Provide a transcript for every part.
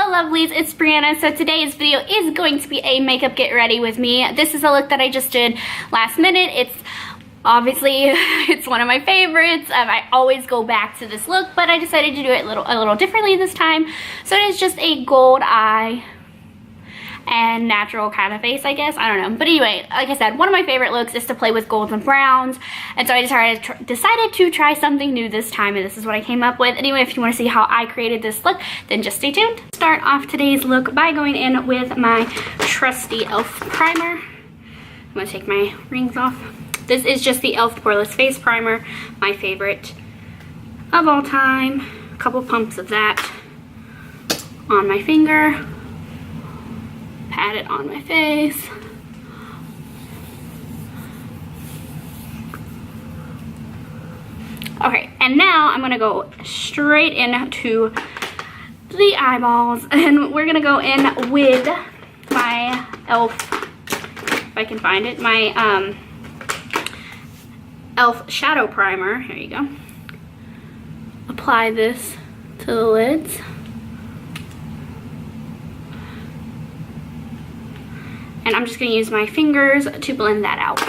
Hello lovelies, it's Brianna. So today's video is going to be a makeup get ready with me. This is a look that I just did last minute. It's obviously, it's one of my favorites. I always go back to this look, but I decided to do it a little differently this time. So it is just a gold eye and natural kind of face, I guess. I don't know. But anyway, like I said, one of my favorite looks is to play with golds and browns. And so I decided to try something new this time, and this is what I came up with. Anyway, if you want to see how I created this look, then just stay tuned. Start off today's look by going in with my trusty e.l.f. primer. I'm going to take my rings off. This is just the e.l.f. Poreless Face Primer, my favorite of all time. A couple pumps of that on my finger. Pat it on my face. Okay, and now I'm gonna go straight into the eyeballs, and we're gonna go in with my e.l.f., if I can find it, my e.l.f. Shadow Primer. Here you go. Apply this to the lids. And I'm just going to use my fingers to blend that out.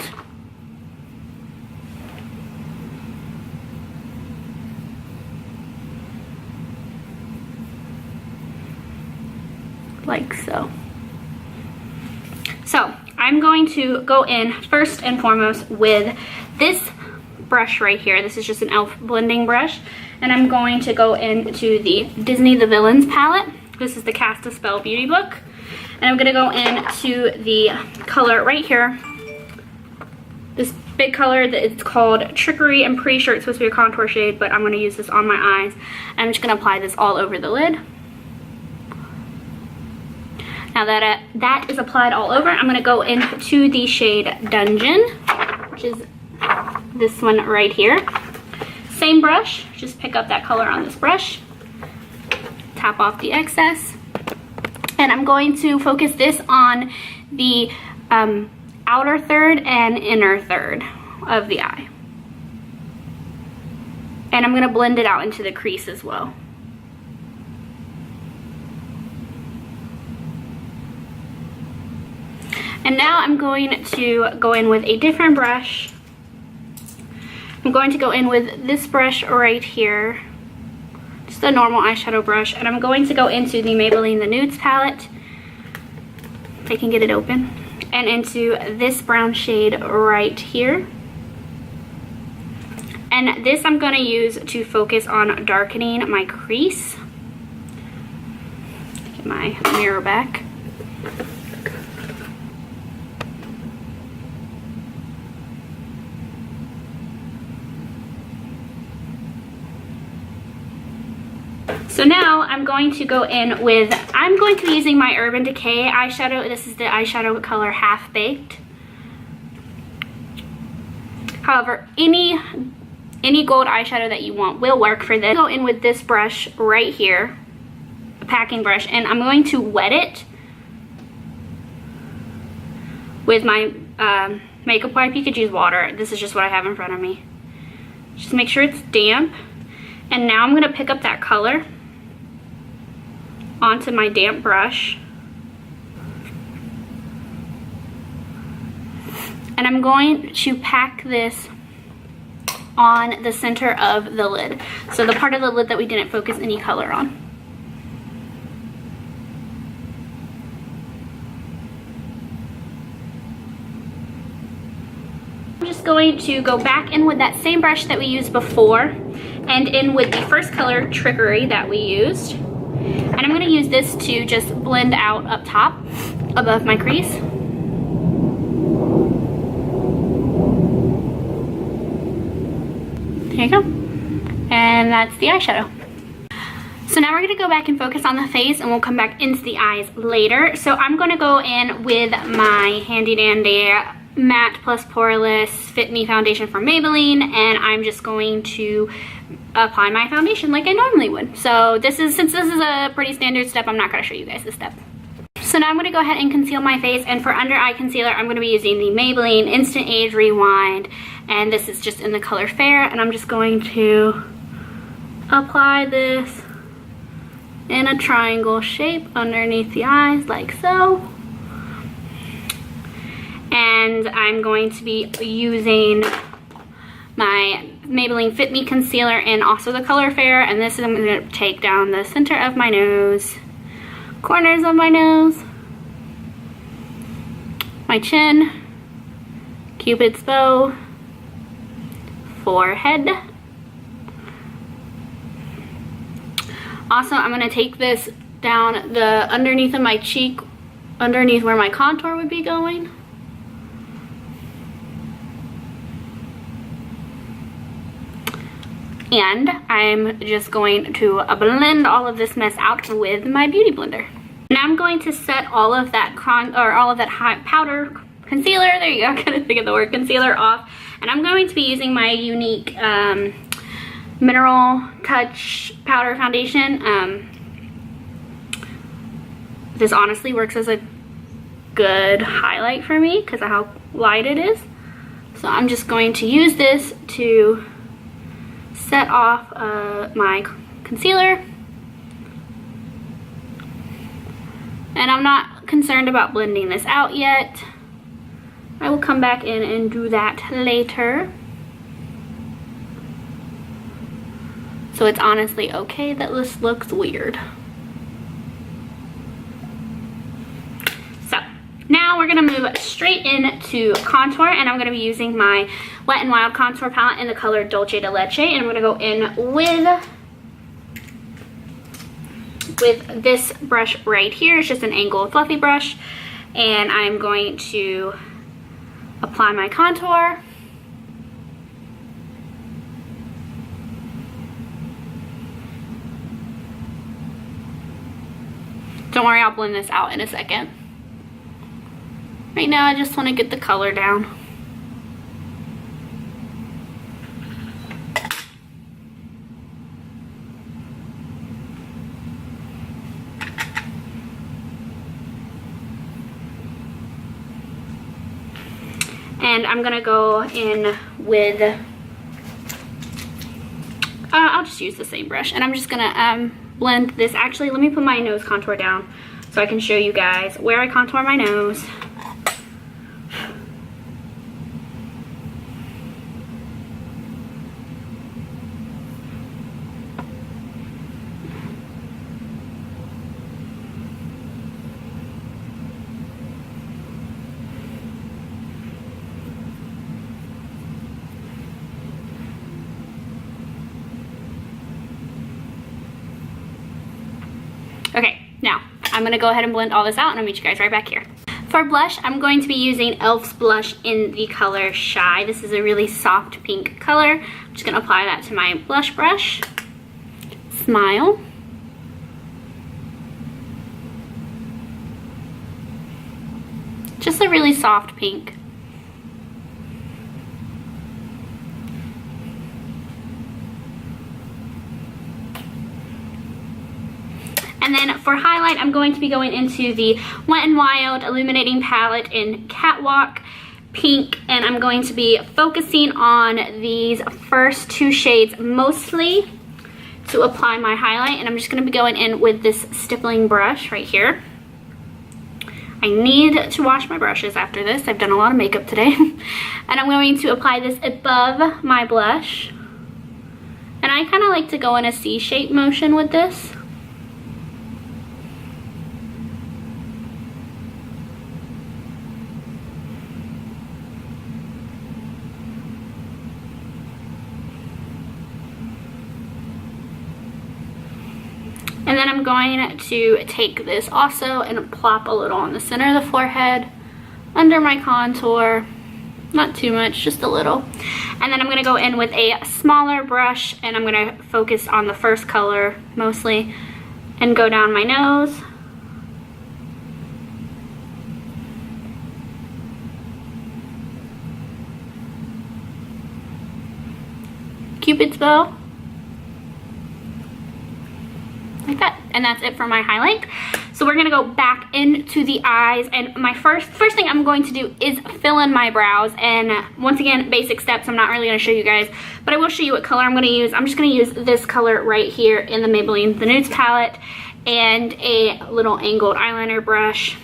Like so. So, I'm going to go in first and foremost with this brush right here. This is just an e.l.f. blending brush. And I'm going to go into the Disney The Villains palette. This is the Cast a Spell Beauty Book. And I'm going to go into the color right here. This big color that it's called Trickery. I'm pretty sure it's supposed to be a contour shade, but I'm going to use this on my eyes. And I'm just going to apply this all over the lid. Now that that is applied all over, I'm going to go into the shade Dungeon, which is this one right here. Same brush, just pick up that color on this brush. Tap off the excess. And I'm going to focus this on the outer third and inner third of the eye. And I'm going to blend it out into the crease as well. And now I'm going to go in with a different brush. I'm going to go in with this brush right here. Just a normal eyeshadow brush, and I'm going to go into the Maybelline the Nudes palette, if I can get it open, and into this brown shade right here. And this I'm going to use to focus on darkening my crease. Get my mirror back. So now I'm going to go in with, I'm going to be using my Urban Decay eyeshadow. This is the eyeshadow color Half Baked. However, any gold eyeshadow that you want will work for this. Go in with this brush right here, a packing brush, and I'm going to wet it with my makeup wipe. You could use water. This is just what I have in front of me. Just make sure it's damp. And now I'm going to pick up that color onto my damp brush, and I'm going to pack this on the center of the lid, so the part of the lid that we didn't focus any color on. I'm just going to go back in with that same brush that we used before, and in with the first color, Trickery, that we used. And I'm going to use this to just blend out up top above my crease. There you go. And that's the eyeshadow. So now we're going to go back and focus on the face, and we'll come back into the eyes later. So I'm going to go in with my handy dandy Matte Plus Poreless Fit Me foundation from Maybelline, and I'm just going to apply my foundation like I normally would. So since this is a pretty standard step, I'm not going to show you guys this step. So now I'm going to go ahead and conceal my face, and for under eye concealer I'm going to be using the Maybelline Instant Age Rewind, and this is just in the color Fair, and I'm just going to apply this in a triangle shape underneath the eyes like so. And I'm going to be using my Maybelline Fit Me Concealer and also the Color Fair, and this is, I'm going to take down the center of my nose, corners of my nose, my chin, Cupid's bow, forehead. Also, I'm going to take this down the underneath of my cheek, underneath where my contour would be going. And I'm just going to blend all of this mess out with my beauty blender. Now I'm going to set all of that high powder concealer, there you go, I couldn't think of the word, concealer off. And I'm going to be using my Younique Mineral Touch Powder Foundation. This honestly works as a good highlight for me because of how light it is. So I'm just going to use this to set off my concealer. And I'm not concerned about blending this out yet. I will come back in and do that later. So it's honestly okay that this looks weird. So now we're gonna move straight into contour, and I'm gonna be using my Wet n Wild contour palette in the color Dulce de Leche, and I'm gonna go in with this brush right here. It's just an angled fluffy brush, and I'm going to apply my contour. Don't worry, I'll blend this out in a second. Right now I just want to get the color down. And I'm gonna go in with, I'll just use the same brush, and I'm just gonna blend this. Actually, let me put my nose contour down so I can show you guys where I contour my nose. Okay, now I'm gonna go ahead and blend all this out, and I'll meet you guys right back here. For blush, I'm going to be using e.l.f.'s blush in the color Shy. This is a really soft pink color. I'm just gonna apply that to my blush brush. Smile. Just a really soft pink. And then for highlight, I'm going to be going into the Wet n Wild Illuminating Palette in Catwalk Pink, and I'm going to be focusing on these first two shades mostly to apply my highlight, and I'm just going to be going in with this stippling brush right here. I need to wash my brushes after this. I've done a lot of makeup today. And I'm going to apply this above my blush. And I kind of like to go in a C-shape motion with this. And then I'm going to take this also and plop a little on the center of the forehead, under my contour. Not too much, just a little. And then I'm gonna go in with a smaller brush, and I'm gonna focus on the first color mostly and go down my nose. Cupid's bow. Like that. And that's it for my highlight. So we're gonna go back into the eyes, and my first thing I'm going to do is fill in my brows. And once again, basic steps, I'm not really gonna show you guys, but I will show you what color I'm gonna use. I'm just gonna use this color right here in the Maybelline the Nudes palette, and a little angled eyeliner brush.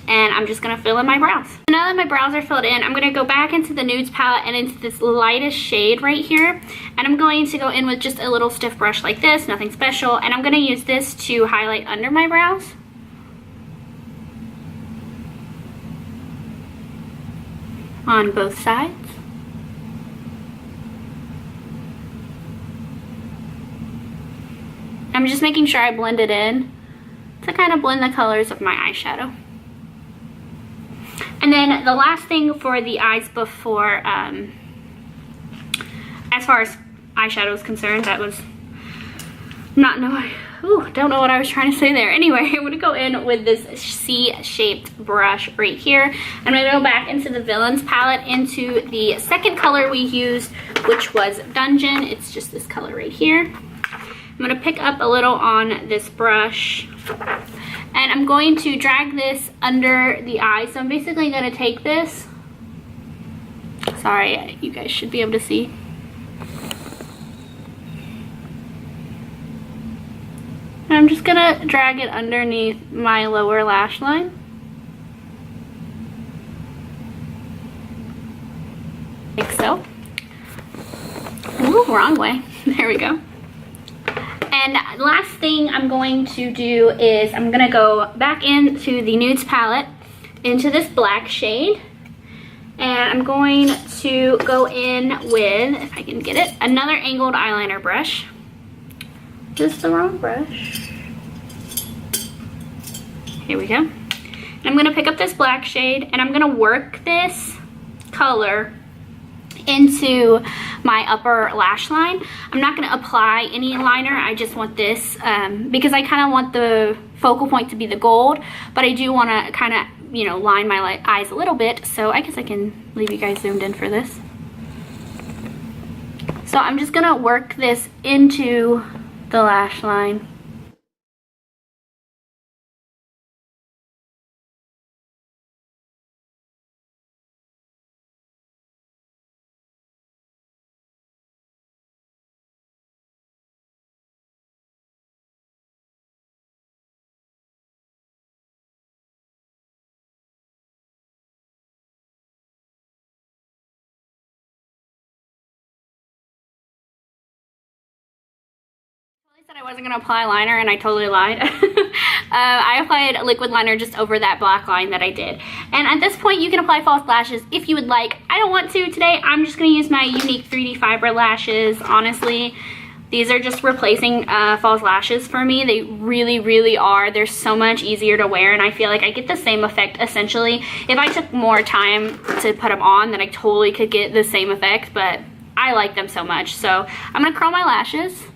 And I'm just gonna fill in my brows. Now that my brows are filled in, I'm gonna go back into the Nudes palette and into this lightest shade right here. And I'm going to go in with just a little stiff brush like this, nothing special. And I'm gonna use this to highlight under my brows. On both sides. I'm just making sure I blend it in to kind of blend the colors of my eyeshadow. And then the last thing for the eyes before, as far as eyeshadow is concerned, that was don't know what I was trying to say there. Anyway, I'm gonna go in with this C-shaped brush right here. I'm gonna go back into the Villains palette, into the second color we used, which was Dungeon. It's just this color right here. I'm gonna pick up a little on this brush, and I'm going to drag this under the eye. So I'm basically gonna take this. Sorry, you guys should be able to see. And I'm just gonna drag it underneath my lower lash line. Like so. Ooh, wrong way. There we go. And last thing I'm going to do is I'm gonna go back into the Nudes palette, into this black shade. And I'm going to go in with, if I can get it, another angled eyeliner brush. Is this the wrong brush? Here we go. And I'm gonna pick up this black shade and I'm gonna work this color into my upper lash line. I'm not gonna apply any liner. I just want this because I kind of want the focal point to be the gold, but I do want to kind of, you know, line my eyes a little bit. So I guess I can leave you guys zoomed in for this. So I'm just gonna work this into the lash line. Said I wasn't gonna apply liner and I totally lied. I applied liquid liner just over that black line that I did. And at this point you can apply false lashes if you would like. I don't want to today. I'm just gonna use my Younique 3D fiber lashes. Honestly, these are just replacing false lashes for me. They really are. They're so much easier to wear, and I feel like I get the same effect essentially. If I took more time to put them on, then I totally could get the same effect, but I like them so much. So I'm gonna curl my lashes.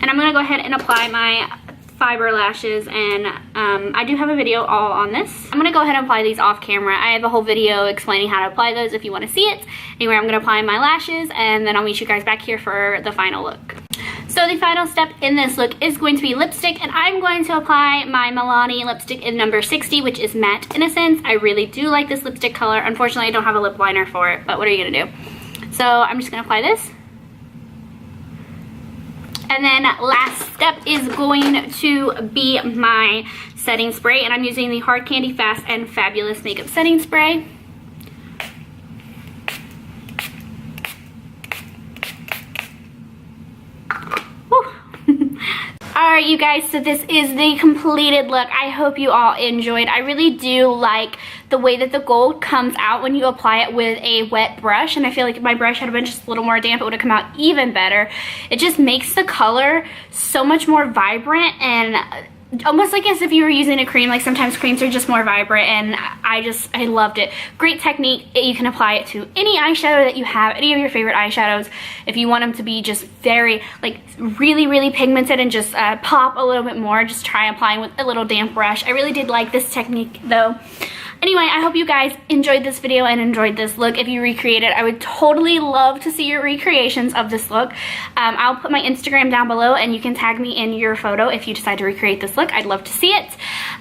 And I'm gonna go ahead and apply my fiber lashes, and I do have a video all on this. I'm gonna go ahead and apply these off camera. I have a whole video explaining how to apply those if you wanna see it. Anyway, I'm gonna apply my lashes and then I'll meet you guys back here for the final look. So the final step in this look is going to be lipstick, and I'm going to apply my Milani lipstick in number 60, which is Matte Innocence. I really do like this lipstick color. Unfortunately, I don't have a lip liner for it, but what are you gonna do? So I'm just gonna apply this. And then last step is going to be my setting spray, and I'm using the Hard Candy Fast and Fabulous Makeup Setting Spray. Alright you guys, so this is the completed look. I hope you all enjoyed. I really do like the way that the gold comes out when you apply it with a wet brush, and I feel like if my brush had been just a little more damp, it would have come out even better. It just makes the color so much more vibrant, and almost like as if you were using a cream. Like sometimes creams are just more vibrant, and I loved it. Great technique. You can apply it to any eyeshadow that you have, any of your favorite eyeshadows. If you want them to be just very, like, really pigmented and just pop a little bit more, just try applying with a little damp brush. I really did like this technique though. Anyway, I hope you guys enjoyed this video and enjoyed this look. If you recreate it, I would totally love to see your recreations of this look. I'll put my Instagram down below and you can tag me in your photo if you decide to recreate this look. I'd love to see it.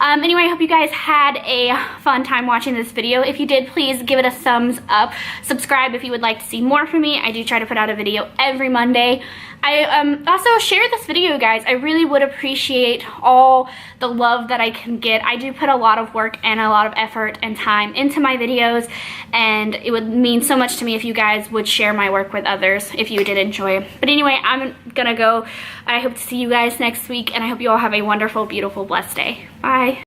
Anyway, I hope you guys had a fun time watching this video. If you did, please give it a thumbs up. Subscribe if you would like to see more from me. I do try to put out a video every Monday. I also share this video, guys. I really would appreciate all the love that I can get. I do put a lot of work and a lot of effort and time into my videos, and it would mean so much to me if you guys would share my work with others if you did enjoy. But anyway, I'm gonna go. I hope to see you guys next week, and I hope you all have a wonderful, beautiful, blessed day. Bye.